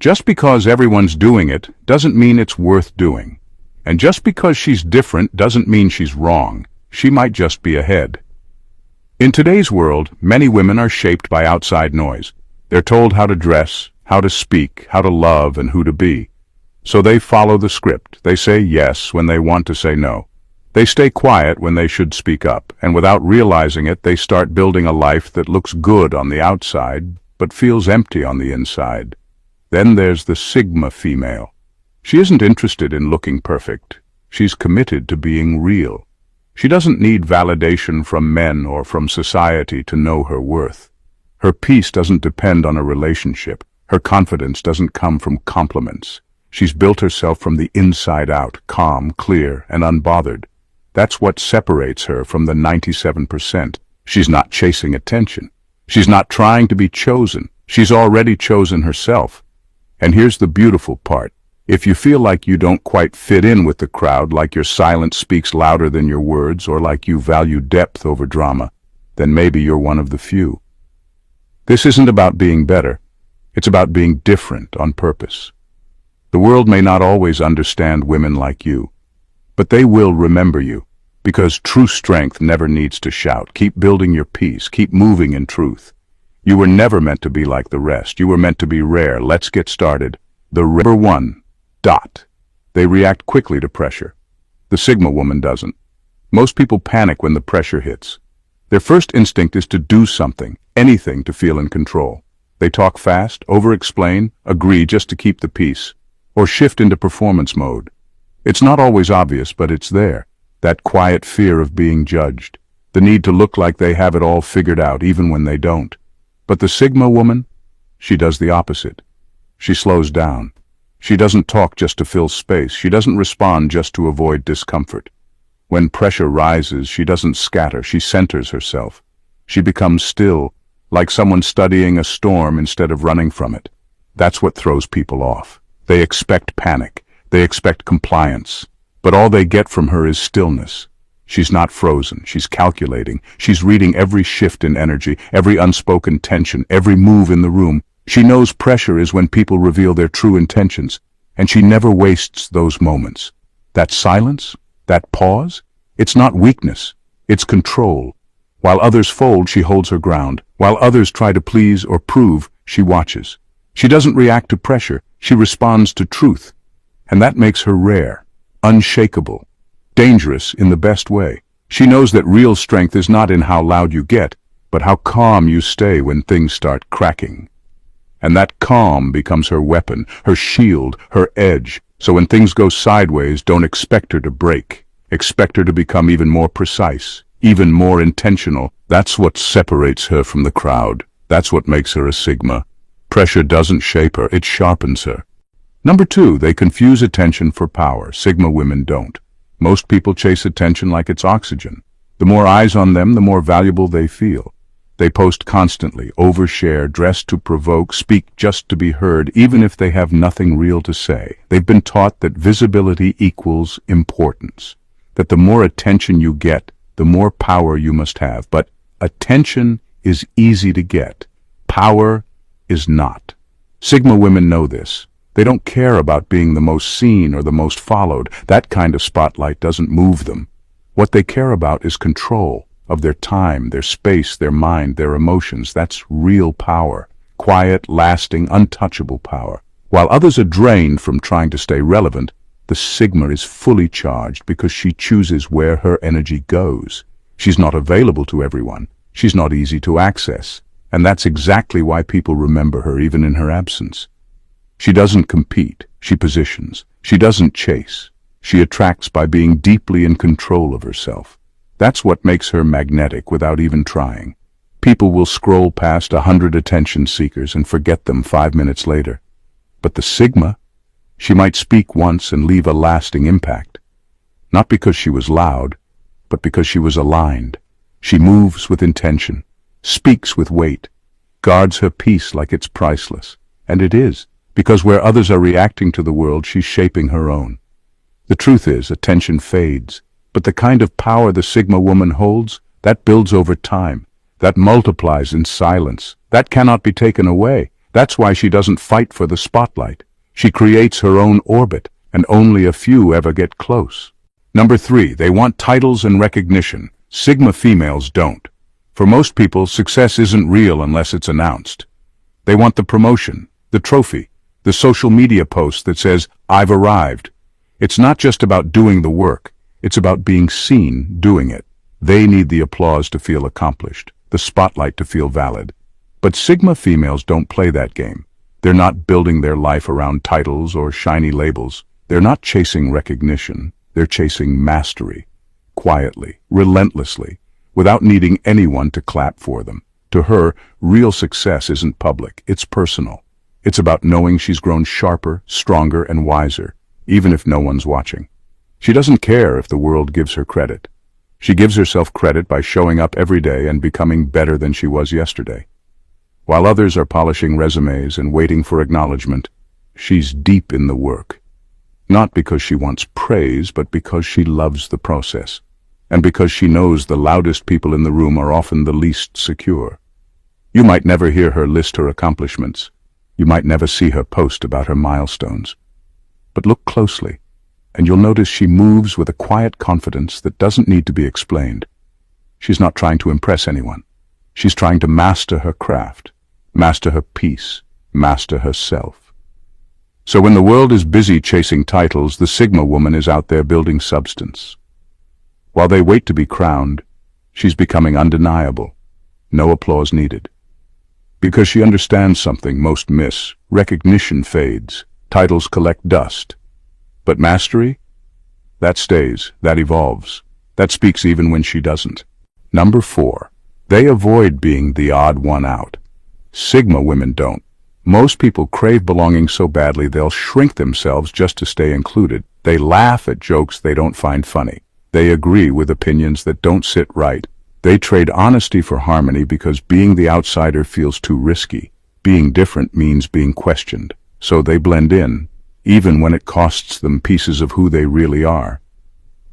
Just because everyone's doing it doesn't mean it's worth doing. And just because she's different doesn't mean she's wrong. She might just be ahead. In today's world, many women are shaped by outside noise. They're told how to dress, how to speak, how to love, and who to be. So they follow the script. They say yes when they want to say no. They stay quiet when they should speak up, and without realizing it, they start building a life that looks good on the outside, but feels empty on the inside. Then there's the Sigma female. She isn't interested in looking perfect. She's committed to being real. She doesn't need validation from men or from society to know her worth. Her peace doesn't depend on a relationship. Her confidence doesn't come from compliments. She's built herself from the inside out, calm, clear, and unbothered. That's what separates her from the 97%. She's not chasing attention. She's not trying to be chosen. She's already chosen herself. And here's the beautiful part. If you feel like you don't quite fit in with the crowd, like your silence speaks louder than your words, or like you value depth over drama, then maybe you're one of the few. This isn't about being better. It's about being different on purpose. The world may not always understand women like you, but they will remember you, because true strength never needs to shout. Keep building your peace. Keep moving in truth. You were never meant to be like the rest. You were meant to be rare. Let's get started. The number one. They react quickly to pressure. The Sigma woman doesn't. Most people panic when the pressure hits. Their first instinct is to do something, anything to feel in control. They talk fast, over-explain, agree just to keep the peace, or shift into performance mode. It's not always obvious, but it's there. That quiet fear of being judged. The need to look like they have it all figured out, even when they don't. But the Sigma woman, she does the opposite. She slows down. She doesn't talk just to fill space. She doesn't respond just to avoid discomfort. When pressure rises, she doesn't scatter. She centers herself. She becomes still, like someone studying a storm instead of running from it. That's what throws people off. They expect panic. They expect compliance. But all they get from her is stillness. She's not frozen. She's calculating. She's reading every shift in energy, every unspoken tension, every move in the room. She knows pressure is when people reveal their true intentions, and she never wastes those moments. That silence, that pause, it's not weakness, it's control. While others fold, she holds her ground. While others try to please or prove, she watches. She doesn't react to pressure, she responds to truth. And that makes her rare, unshakable, dangerous in the best way. She knows that real strength is not in how loud you get, but how calm you stay when things start cracking. And that calm becomes her weapon, her shield, her edge. So when things go sideways, don't expect her to break. Expect her to become even more precise, even more intentional. That's what separates her from the crowd. That's what makes her a Sigma. Pressure doesn't shape her, it sharpens her. Number two, they confuse attention for power. Sigma women don't. Most people chase attention like it's oxygen. The more eyes on them, the more valuable they feel. They post constantly, overshare, dress to provoke, speak just to be heard, even if they have nothing real to say. They've been taught that visibility equals importance, that the more attention you get, the more power you must have. But attention is easy to get. Power is not. Sigma women know this. They don't care about being the most seen or the most followed. That kind of spotlight doesn't move them. What they care about is control of their time, their space, their mind, their emotions. That's real power. Quiet, lasting, untouchable power. While others are drained from trying to stay relevant, the Sigma is fully charged because she chooses where her energy goes. She's not available to everyone. She's not easy to access. And that's exactly why people remember her even in her absence. She doesn't compete. She positions. She doesn't chase. She attracts by being deeply in control of herself. That's what makes her magnetic without even trying. People will scroll past 100 attention seekers and forget them 5 minutes later. But the Sigma, she might speak once and leave a lasting impact. Not because she was loud, but because she was aligned. She moves with intention, speaks with weight, guards her peace like it's priceless. And it is, because where others are reacting to the world, she's shaping her own. The truth is, attention fades. But the kind of power the Sigma woman holds, that builds over time, that multiplies in silence, that cannot be taken away. That's why she doesn't fight for the spotlight. She creates her own orbit, and only a few ever get close. Number 3, they want titles and recognition. Sigma females don't. For most people, success isn't real unless it's announced. They want the promotion, the trophy, the social media post that says, "I've arrived." It's not just about doing the work, it's about being seen doing it. They need the applause to feel accomplished, the spotlight to feel valid. But Sigma females don't play that game. They're not building their life around titles or shiny labels. They're not chasing recognition. They're chasing mastery. Quietly, relentlessly, without needing anyone to clap for them. To her, real success isn't public, it's personal. It's about knowing she's grown sharper, stronger, and wiser, even if no one's watching. She doesn't care if the world gives her credit. She gives herself credit by showing up every day and becoming better than she was yesterday. While others are polishing resumes and waiting for acknowledgement, she's deep in the work. Not because she wants praise, but because she loves the process. And because she knows the loudest people in the room are often the least secure. You might never hear her list her accomplishments. You might never see her post about her milestones. But look closely, and you'll notice she moves with a quiet confidence that doesn't need to be explained. She's not trying to impress anyone. She's trying to master her craft, master her peace, master herself. So when the world is busy chasing titles, the Sigma woman is out there building substance. While they wait to be crowned, she's becoming undeniable. No applause needed. Because she understands something most miss. Recognition fades. Titles collect dust. But mastery? That stays. That evolves. That speaks even when she doesn't. Number 4. They avoid being the odd one out. Sigma women don't. Most people crave belonging so badly they'll shrink themselves just to stay included. They laugh at jokes they don't find funny. They agree with opinions that don't sit right. They trade honesty for harmony because being the outsider feels too risky. Being different means being questioned. So they blend in, even when it costs them pieces of who they really are.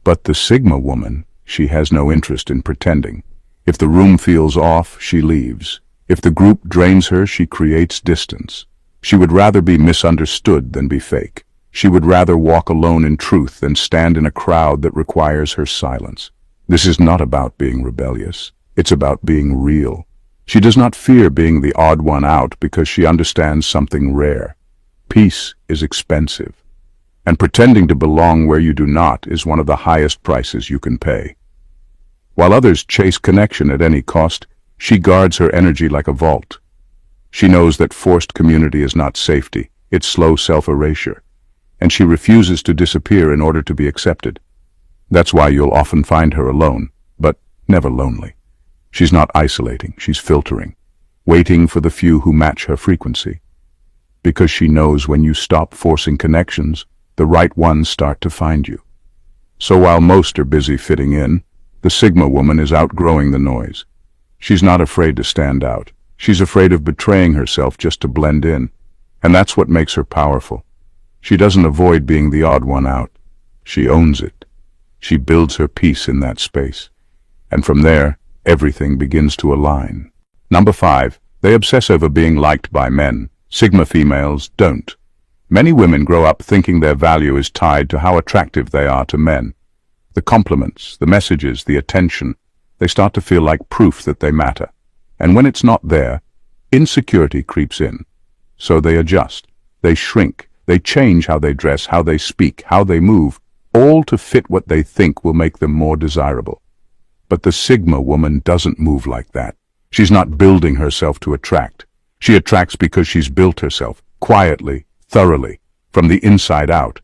But the Sigma woman, she has no interest in pretending. If the room feels off, she leaves. If the group drains her, she creates distance. She would rather be misunderstood than be fake. She would rather walk alone in truth than stand in a crowd that requires her silence. This is not about being rebellious. It's about being real. She does not fear being the odd one out because she understands something rare. Peace is expensive, and pretending to belong where you do not is one of the highest prices you can pay. While others chase connection at any cost, she guards her energy like a vault. She knows that forced community is not safety, it's slow self-erasure, and she refuses to disappear in order to be accepted. That's why you'll often find her alone, but never lonely. She's not isolating, she's filtering, waiting for the few who match her frequency. Because she knows when you stop forcing connections, the right ones start to find you. So while most are busy fitting in, the Sigma woman is outgrowing the noise. She's not afraid to stand out. She's afraid of betraying herself just to blend in. And that's what makes her powerful. She doesn't avoid being the odd one out. She owns it. She builds her peace in that space. And from there, everything begins to align. Number 5. They obsess over being liked by men. Sigma females don't. Many women grow up thinking their value is tied to how attractive they are to men. The compliments, the messages, the attention, they start to feel like proof that they matter. And when it's not there, insecurity creeps in. So they adjust, they shrink, they change how they dress, how they speak, how they move, all to fit what they think will make them more desirable. But the Sigma woman doesn't move like that. She's not building herself to attract. She attracts because she's built herself, quietly, thoroughly, from the inside out.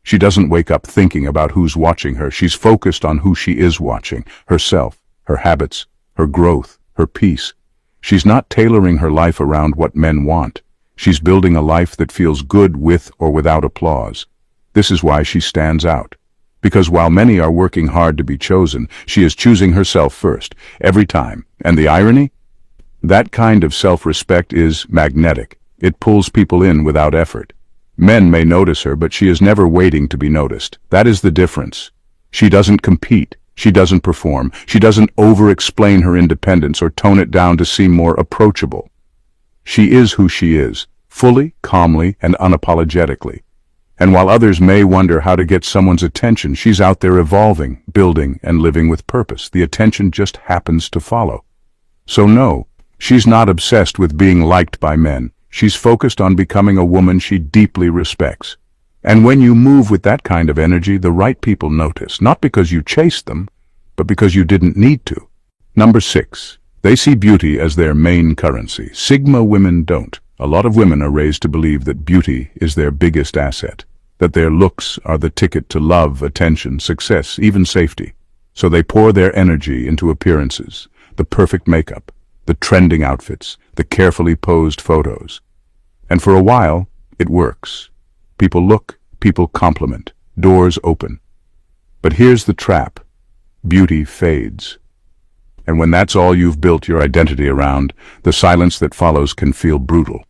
She doesn't wake up thinking about who's watching her. She's focused on who she is watching, herself, her habits, her growth, her peace. She's not tailoring her life around what men want. She's building a life that feels good with or without applause. This is why she stands out. Because while many are working hard to be chosen, she is choosing herself first, every time. And the irony? That kind of self-respect is magnetic. It pulls people in without effort. Men may notice her, but she is never waiting to be noticed. That is the difference. She doesn't compete. She doesn't perform. She doesn't over-explain her independence or tone it down to seem more approachable. She is who she is, fully, calmly, and unapologetically. And while others may wonder how to get someone's attention, she's out there evolving, building, and living with purpose. The attention just happens to follow. So no, she's not obsessed with being liked by men. She's focused on becoming a woman she deeply respects. And when you move with that kind of energy, the right people notice, not because you chased them, but because you didn't need to. Number 6. They see beauty as their main currency. Sigma women don't. A lot of women are raised to believe that beauty is their biggest asset, that their looks are the ticket to love, attention, success, even safety. So they pour their energy into appearances, the perfect makeup, the trending outfits, the carefully posed photos. And for a while, it works. People look, people compliment, doors open. But here's the trap. Beauty fades. And when that's all you've built your identity around, the silence that follows can feel brutal.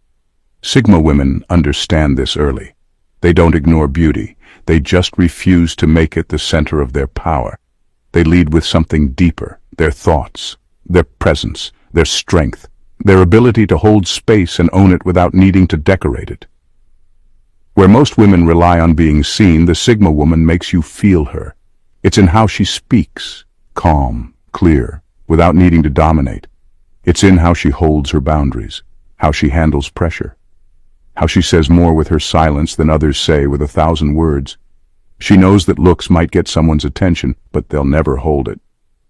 Sigma women understand this early. They don't ignore beauty. They just refuse to make it the center of their power. They lead with something deeper, their thoughts, their presence, their strength, their ability to hold space and own it without needing to decorate it. Where most women rely on being seen, the Sigma woman makes you feel her. It's in how she speaks, calm, clear, without needing to dominate. It's in how she holds her boundaries, how she handles pressure, how she says more with her silence than others say with 1,000 words. She knows that looks might get someone's attention, but they'll never hold it.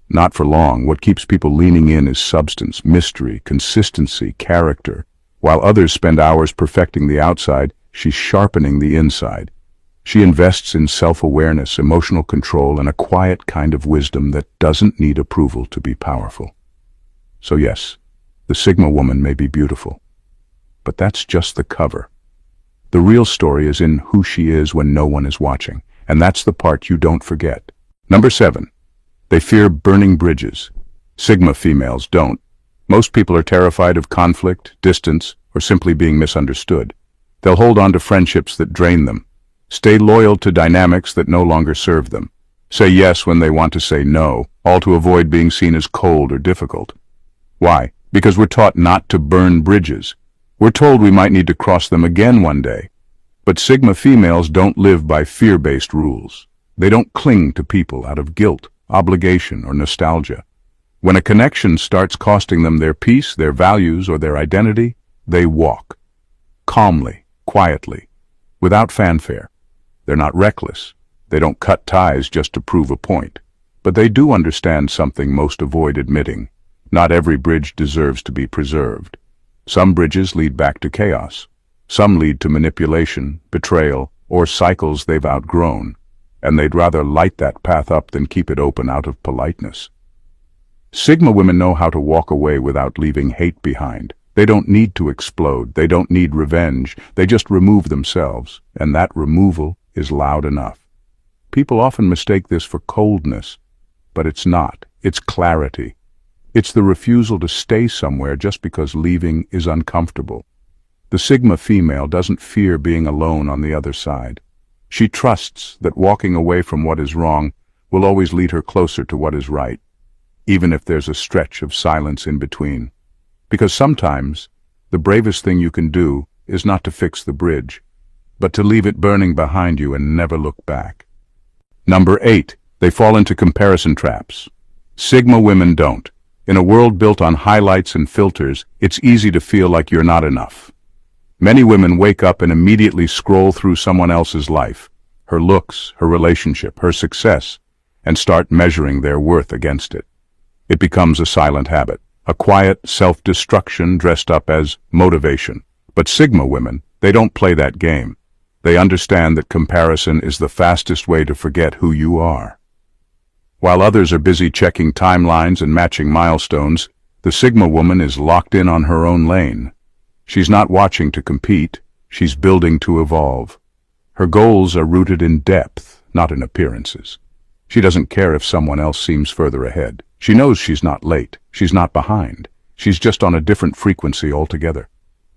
Not for long. What keeps people leaning in is substance, mystery, consistency, character. While others spend hours perfecting the outside, she's sharpening the inside. She invests in self-awareness, emotional control, and a quiet kind of wisdom that doesn't need approval to be powerful. So yes, the Sigma woman may be beautiful, but that's just the cover. The real story is in who she is when no one is watching, and that's the part you don't forget. Number 7. They fear burning bridges. Sigma females don't. Most people are terrified of conflict, distance, or simply being misunderstood. They'll hold on to friendships that drain them, stay loyal to dynamics that no longer serve them, say yes when they want to say no, all to avoid being seen as cold or difficult. Why? Because we're taught not to burn bridges. We're told we might need to cross them again one day. But Sigma females don't live by fear-based rules. They don't cling to people out of guilt, obligation, or nostalgia. When a connection starts costing them their peace, their values, or their identity, they walk. Calmly, quietly, without fanfare. They're not reckless. They don't cut ties just to prove a point. But they do understand something most avoid admitting. Not every bridge deserves to be preserved. Some bridges lead back to chaos. Some lead to manipulation, betrayal, or cycles they've outgrown. And they'd rather light that path up than keep it open out of politeness. Sigma women know how to walk away without leaving hate behind. They don't need to explode. They don't need revenge. They just remove themselves, and that removal is loud enough. People often mistake this for coldness, but it's not. It's clarity. It's the refusal to stay somewhere just because leaving is uncomfortable. The Sigma female doesn't fear being alone on the other side. She trusts that walking away from what is wrong will always lead her closer to what is right, even if there's a stretch of silence in between. Because sometimes, the bravest thing you can do is not to fix the bridge, but to leave it burning behind you and never look back. Number 8. They fall into comparison traps. Sigma women don't. In a world built on highlights and filters, it's easy to feel like you're not enough. Many women wake up and immediately scroll through someone else's life, her looks, her relationship, her success, and start measuring their worth against it. It becomes a silent habit, a quiet self-destruction dressed up as motivation. But Sigma women, they don't play that game. They understand that comparison is the fastest way to forget who you are. While others are busy checking timelines and matching milestones, the Sigma woman is locked in on her own lane. She's not watching to compete, she's building to evolve. Her goals are rooted in depth, not in appearances. She doesn't care if someone else seems further ahead. She knows she's not late, she's not behind. She's just on a different frequency altogether,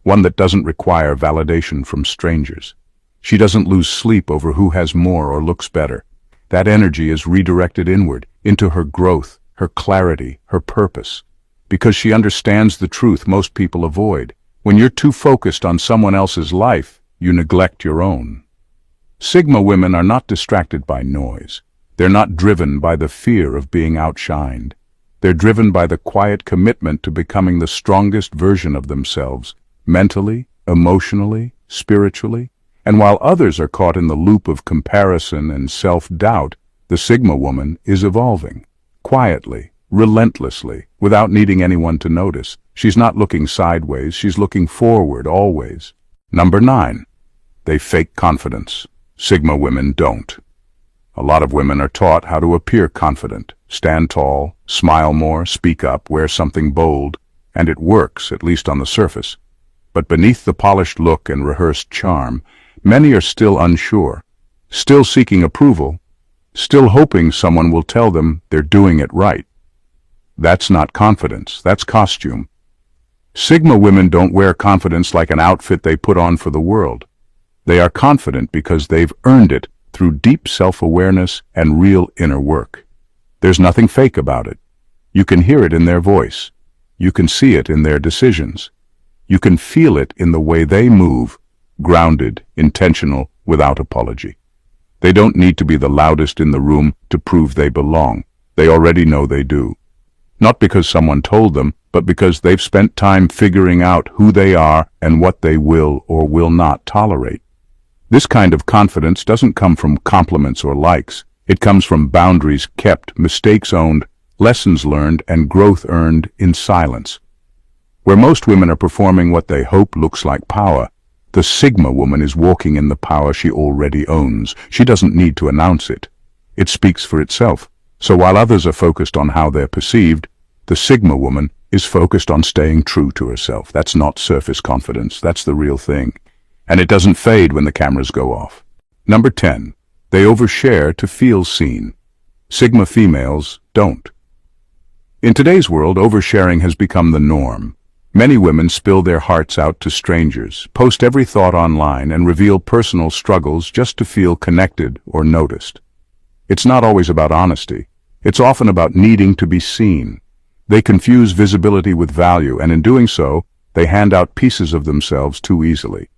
one that doesn't require validation from strangers. She doesn't lose sleep over who has more or looks better. That energy is redirected inward, into her growth, her clarity, her purpose. Because she understands the truth most people avoid. When you're too focused on someone else's life, you neglect your own. Sigma women are not distracted by noise. They're not driven by the fear of being outshined. They're driven by the quiet commitment to becoming the strongest version of themselves, mentally, emotionally, spiritually. And while others are caught in the loop of comparison and self-doubt, the Sigma woman is evolving, quietly, relentlessly, without needing anyone to notice. She's not looking sideways, she's looking forward, always. Number 9. They fake confidence. Sigma women don't. A lot of women are taught how to appear confident, stand tall, smile more, speak up, wear something bold, and it works, at least on the surface. But beneath the polished look and rehearsed charm, many are still unsure, still seeking approval, still hoping someone will tell them they're doing it right. That's not confidence, that's costume. Sigma women don't wear confidence like an outfit they put on for the world. They are confident because they've earned it through deep self-awareness and real inner work. There's nothing fake about it. You can hear it in their voice. You can see it in their decisions. You can feel it in the way they move, grounded, intentional, without apology. They don't need to be the loudest in the room to prove they belong. They already know they do. Not because someone told them, but because they've spent time figuring out who they are and what they will or will not tolerate. This kind of confidence doesn't come from compliments or likes. It comes from boundaries kept, mistakes owned, lessons learned, and growth earned in silence. Where most women are performing what they hope looks like power, the Sigma woman is walking in the power she already owns. She doesn't need to announce it. It speaks for itself. So while others are focused on how they're perceived, the Sigma woman is focused on staying true to herself. That's not surface confidence. That's the real thing. And it doesn't fade when the cameras go off. Number 10. They overshare to feel seen. Sigma females don't. In today's world, oversharing has become the norm. Many women spill their hearts out to strangers, post every thought online, and reveal personal struggles just to feel connected or noticed. It's not always about honesty. It's often about needing to be seen. They confuse visibility with value, and in doing so, they hand out pieces of themselves too easily.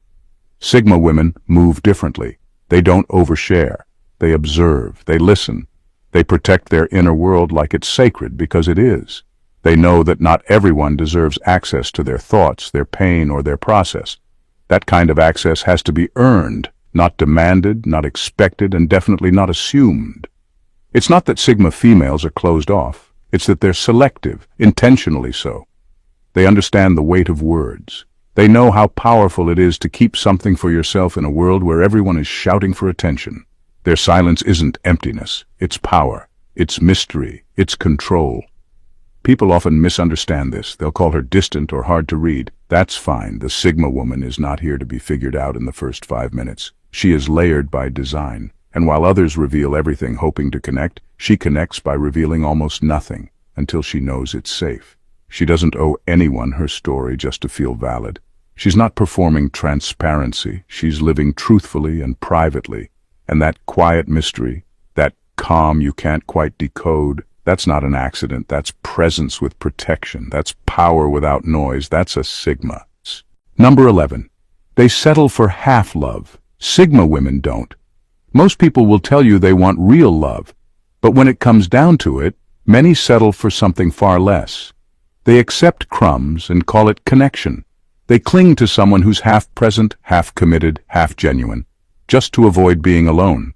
Sigma women move differently. They don't overshare. They observe. They listen. They protect their inner world like it's sacred because it is. They know that not everyone deserves access to their thoughts, their pain, or their process. That kind of access has to be earned, not demanded, not expected, and definitely not assumed. It's not that Sigma females are closed off. It's that they're selective, intentionally so. They understand the weight of words. They know how powerful it is to keep something for yourself in a world where everyone is shouting for attention. Their silence isn't emptiness. It's power. It's mystery. It's control. People often misunderstand this. They'll call her distant or hard to read. That's fine. The Sigma woman is not here to be figured out in the first 5 minutes. She is layered by design. And while others reveal everything hoping to connect, she connects by revealing almost nothing until she knows it's safe. She doesn't owe anyone her story just to feel valid. She's not performing transparency. She's living truthfully and privately. And that quiet mystery, that calm you can't quite decode, that's not an accident. That's presence with protection. That's power without noise. That's a Sigma. Number 11. They settle for half love. Sigma women don't. Most people will tell you they want real love, but when it comes down to it, many settle for something far less. They accept crumbs and call it connection. They cling to someone who's half present, half committed, half genuine, just to avoid being alone.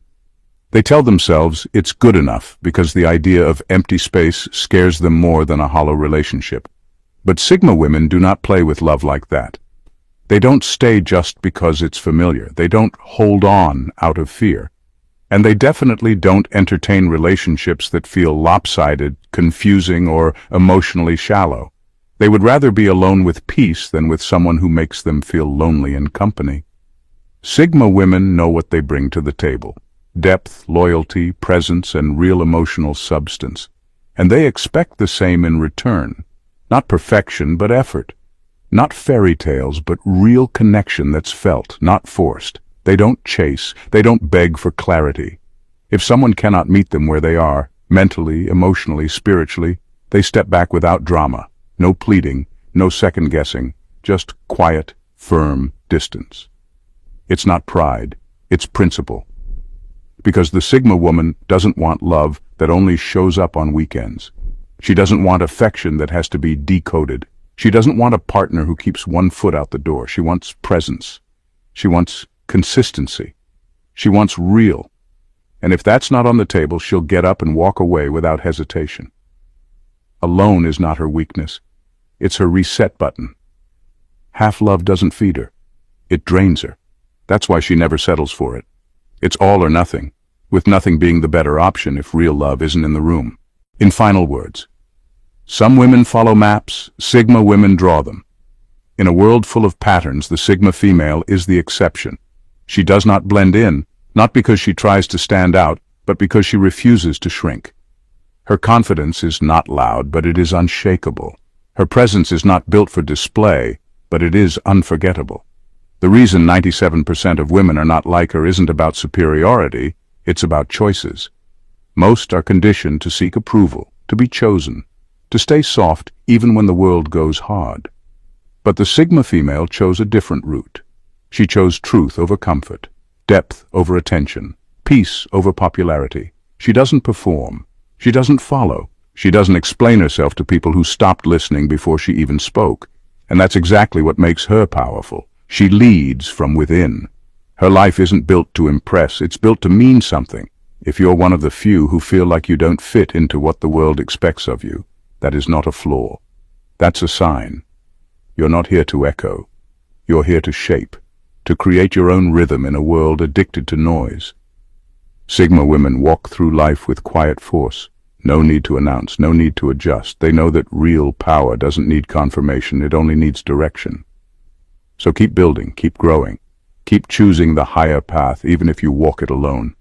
They tell themselves it's good enough because the idea of empty space scares them more than a hollow relationship. But Sigma women do not play with love like that. They don't stay just because it's familiar. They don't hold on out of fear. And they definitely don't entertain relationships that feel lopsided, confusing, or emotionally shallow. They would rather be alone with peace than with someone who makes them feel lonely in company. Sigma women know what they bring to the table: depth, loyalty, presence, and real emotional substance. And they expect the same in return. Not perfection, but effort. Not fairy tales, but real connection that's felt, not forced. They don't chase. They don't beg for clarity. If someone cannot meet them where they are, mentally, emotionally, spiritually, they step back without drama. No pleading, no second guessing, just quiet, firm distance. It's not pride, it's principle. Because the Sigma woman doesn't want love that only shows up on weekends. She doesn't want affection that has to be decoded. She doesn't want a partner who keeps one foot out the door. She wants presence. She wants consistency. She wants real. And if that's not on the table, she'll get up and walk away without hesitation. Alone is not her weakness. It's her reset button. Half love doesn't feed her. It drains her. That's why she never settles for it. It's all or nothing, with nothing being the better option if real love isn't in the room. In final words, some women follow maps, Sigma women draw them. In a world full of patterns, the Sigma female is the exception. She does not blend in, not because she tries to stand out, but because she refuses to shrink. Her confidence is not loud, but it is unshakable. Her presence is not built for display, but it is unforgettable. The reason 97% of women are not like her isn't about superiority, it's about choices. Most are conditioned to seek approval, to be chosen, to stay soft even when the world goes hard. But the Sigma female chose a different route. She chose truth over comfort, depth over attention, peace over popularity. She doesn't perform. She doesn't follow. She doesn't explain herself to people who stopped listening before she even spoke. And that's exactly what makes her powerful. She leads from within. Her life isn't built to impress, it's built to mean something. If you're one of the few who feel like you don't fit into what the world expects of you, that is not a flaw. That's a sign. You're not here to echo. You're here to shape, to create your own rhythm in a world addicted to noise. Sigma women walk through life with quiet force. No need to announce, no need to adjust. They know that real power doesn't need confirmation, it only needs direction. So keep building, keep growing, keep choosing the higher path even if you walk it alone.